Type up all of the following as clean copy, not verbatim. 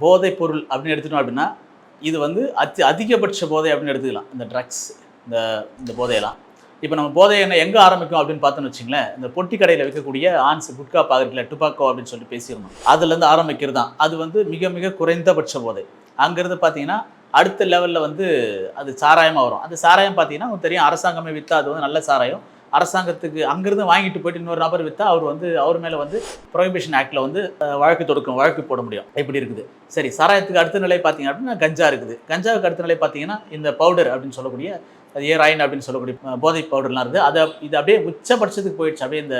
போதைப் பொருள் அப்படின்னு எடுத்துட்டோம் அப்படின்னா இது வந்து அதிகபட்ச போதை அப்படின்னு எடுத்துக்கலாம். இந்த ட்ரக்ஸ் இந்த இந்த போதையெல்லாம் இப்போ நம்ம போதை எங்கே ஆரம்பிக்கும் அப்படின்னு பார்த்தோன்னு வச்சிங்களேன், இந்த பொட்டி கடையில் விற்கக்கூடிய ஆன்ஸ் குட்கா பாக்கெட்டில் டுபாக்கோ அப்படின்னு சொல்லி பேசியிருந்தோம். அதுலேருந்து ஆரம்பிக்கிறது தான். அது வந்து மிக மிக குறைந்தபட்ச போதை. அங்கேருந்து பார்த்தீங்கன்னா அடுத்த லெவலில் வந்து அது சாராயமாக வரும். அந்த சாராயம் பார்த்தீங்கன்னா உங்களுக்கு தெரியும், அரசாங்கமே விற்றா அது வந்து நல்ல சாராயம். அரசாங்கத்துக்கு அங்கேருந்து வாங்கிட்டு போயிட்டு இன்னொரு நபர் விற்றா அவர் வந்து அவர் மேலே வந்து ப்ரொஹிபிஷன் ஆக்டில் வந்து வழக்கு போட முடியும். இப்படி இருக்குது. சரி, சாராயத்துக்கு அடுத்த நிலை பார்த்தீங்க அப்படின்னா கஞ்சா இருக்குது. கஞ்சாவுக்கு அடுத்த நிலை பார்த்தீங்கன்னா இந்த பவுடர் அப்படின்னு சொல்லக்கூடிய அது ஏராயின் அப்படின்னு சொல்லக்கூடிய போதை பவுடர்லாம் இருக்குது. இது அப்படியே உச்சபட்சத்துக்கு போயிடுச்சு. அப்படியே இந்த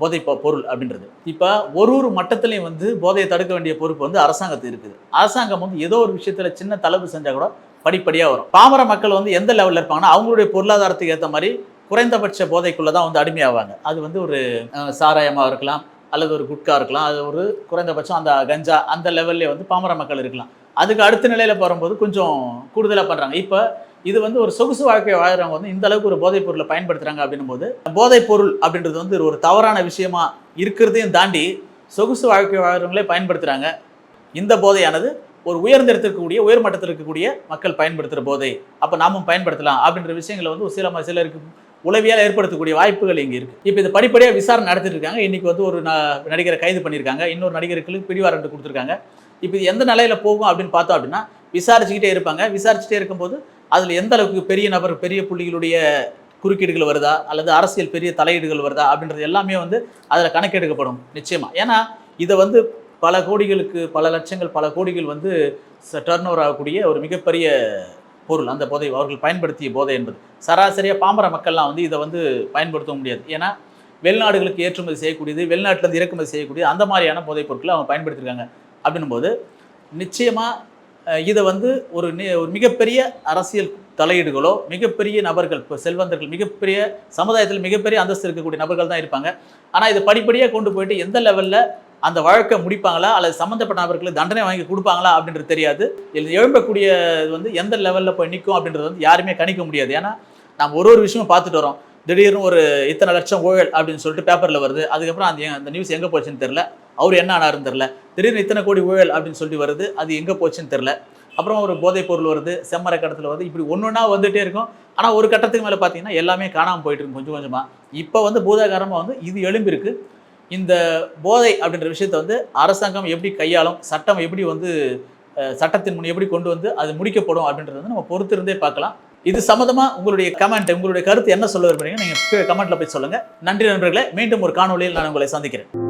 போதை பொருள் அப்படின்றது. இப்போ ஒரு மட்டத்திலையும் வந்து போதையை தடுக்க வேண்டிய பொறுப்பு வந்து அரசாங்கத்துக்கு இருக்குது. அரசாங்கம் வந்து ஏதோ ஒரு விஷயத்தில் சின்ன தளவு செஞ்சால் கூட படிப்படியாக வரும். பாமர மக்கள் வந்து எந்த லெவலில் இருப்பாங்கன்னா அவங்களுடைய பொருளாதாரத்துக்கு ஏற்ற மாதிரி குறைந்தபட்ச போதைக்குள்ளே தான் வந்து அடிமையாவாங்க. அது வந்து ஒரு சாராயமாக இருக்கலாம், அல்லது ஒரு குட்கா இருக்கலாம், அது ஒரு குறைந்தபட்சம் அந்த கஞ்சா அந்த லெவல்லே வந்து பாமர மக்கள் இருக்கலாம். அதுக்கு அடுத்த நிலையில் வரும்போது கொஞ்சம் கூடுதலாக பண்ணுறாங்க. இப்போ இது வந்து ஒரு சொகுசு வாழ்க்கையை வாழ்கிறவங்க வந்து இந்த அளவுக்கு ஒரு போதைப் பொருளை பயன்படுத்துகிறாங்க அப்படின்னும் போது, போதைப் பொருள் அப்படின்றது வந்து ஒரு தவறான விஷயமா இருக்கிறதையும் தாண்டி சொகுசு வாழ்க்கை வாழ்கிறவங்களே பயன்படுத்துகிறாங்க. இந்த போதையானது ஒரு உயர்ந்த இருக்கக்கூடிய உயர் மட்டத்தில் இருக்கக்கூடிய மக்கள் பயன்படுத்துகிற போதை, அப்போ நாமும் பயன்படுத்தலாம் அப்படின்ற விஷயங்களை வந்து சிலருக்கு உளவியால் ஏற்படுத்தக்கூடிய வாய்ப்புகள் இங்கே இருக்குது. இப்போ இது படிப்படியாக விசாரணை நடத்திட்டு இருக்காங்க. இன்றைக்கி வந்து ஒரு நடிகரை கைது பண்ணியிருக்காங்க, இன்னொரு நடிகருக்கு பிடிவாரண்ட் கொடுத்துருக்காங்க. இப்போ இது எந்த நிலையில் போகும் அப்படின்னு பார்த்தோம் அப்படின்னா விசாரிச்சுக்கிட்டே இருப்பாங்க. விசாரிச்சுட்டே இருக்கும்போது அதில் எந்த அளவுக்கு பெரிய நபர் பெரிய புள்ளிகளுடைய குறுக்கீடுகள் வருதா, அல்லது அரசியல் பெரிய தலையீடுகள் வருதா அப்படின்றது எல்லாமே வந்து அதில் கணக்கெடுக்கப்படும் நிச்சயமாக. ஏன்னா இதை வந்து பல கோடிகளுக்கு பல லட்சங்கள் பல கோடிகள் வந்து டர்ன் ஓவர் ஆகக்கூடிய ஒரு மிகப்பெரிய பொருள் அந்த போதை, அவர்கள் பயன்படுத்திய போதை என்பது. சராசரியாக பாமர மக்கள்லாம் வந்து இதை வந்து பயன்படுத்த முடியாது. ஏன்னா வெளிநாடுகளுக்கு ஏற்றுமதி செய்யக்கூடியது, வெளிநாட்டிலேருந்து இறக்குமதி செய்யக்கூடியது, அந்த மாதிரியான போதைப் பொருட்களை அவங்க பயன்படுத்தியிருக்காங்க. அப்படின்னும்போது நிச்சயமாக இதை வந்து ஒரு மிகப்பெரிய அரசியல் தலையீடுகளோ, மிகப்பெரிய நபர்கள், இப்போ செல்வந்தர்கள், மிகப்பெரிய சமுதாயத்தில் மிகப்பெரிய அந்தஸ்து இருக்கக்கூடிய நபர்கள் தான் இருப்பாங்க. ஆனால் இது படிப்படியாக கொண்டு போயிட்டு எந்த லெவலில் அந்த வழக்கை முடிப்பாங்களா, அல்லது சம்மந்தப்பட்ட நபர்களுக்கு தண்டனை வாங்கி கொடுப்பாங்களா அப்படின்றது தெரியாது. இது எழும்பக்கூடிய வந்து எந்த லெவலில் போய் நிற்கும் அப்படின்றது வந்து யாருமே கணிக்க முடியாது. ஏன்னா நம்ம ஒரு விஷயமும் பார்த்துட்டு வரோம். திடீர்னு ஒரு இத்தனை லட்சம் ஊழல் அப்படின்னு சொல்லிட்டு பேப்பரில் வருது. அதுக்கப்புறம் அந்த நியூஸ் எங்கே போச்சுன்னு தெரில, அவர் என்ன ஆனாருன்னு தெரில. திடீர்னு இத்தனை கோடி ஊழல் அப்படின்னு சொல்லி வருது, அது எங்கே போச்சுன்னு தெரில. அப்புறம் ஒரு போதைப் பொருள் வருது, செம்மர கடத்தில் வருது, இப்படி ஒன்று ஒன்றா வந்துகிட்டே இருக்கும். ஆனால் ஒரு கட்டத்துக்கு மேலே பார்த்தீங்கன்னா எல்லாமே காணாமல் போயிட்டு இருக்கும் கொஞ்சம் கொஞ்சமாக. இப்போ வந்து பூதாகாரமாக வந்து இது எழும்பியிருக்கு. இந்த போதை அப்படின்ற விஷயத்தை வந்து அரசாங்கம் எப்படி கையாளும், சட்டம் எப்படி வந்து சட்டத்தின் முன் எப்படி கொண்டு வந்து அது முடிக்கப்படும் அப்படின்றது வந்து நம்ம பொறுத்திருந்தே பார்க்கலாம். இது சம்மந்தமாக உங்களுடைய கமெண்ட், உங்களுடைய கருத்து என்ன சொல்ல விரும்புறீங்க, நீங்கள் கமெண்ட்டில் போய் சொல்லுங்கள். நன்றி நண்பர்களே. மீண்டும் ஒரு காணொலியில் நான் உங்களை சந்திக்கிறேன்.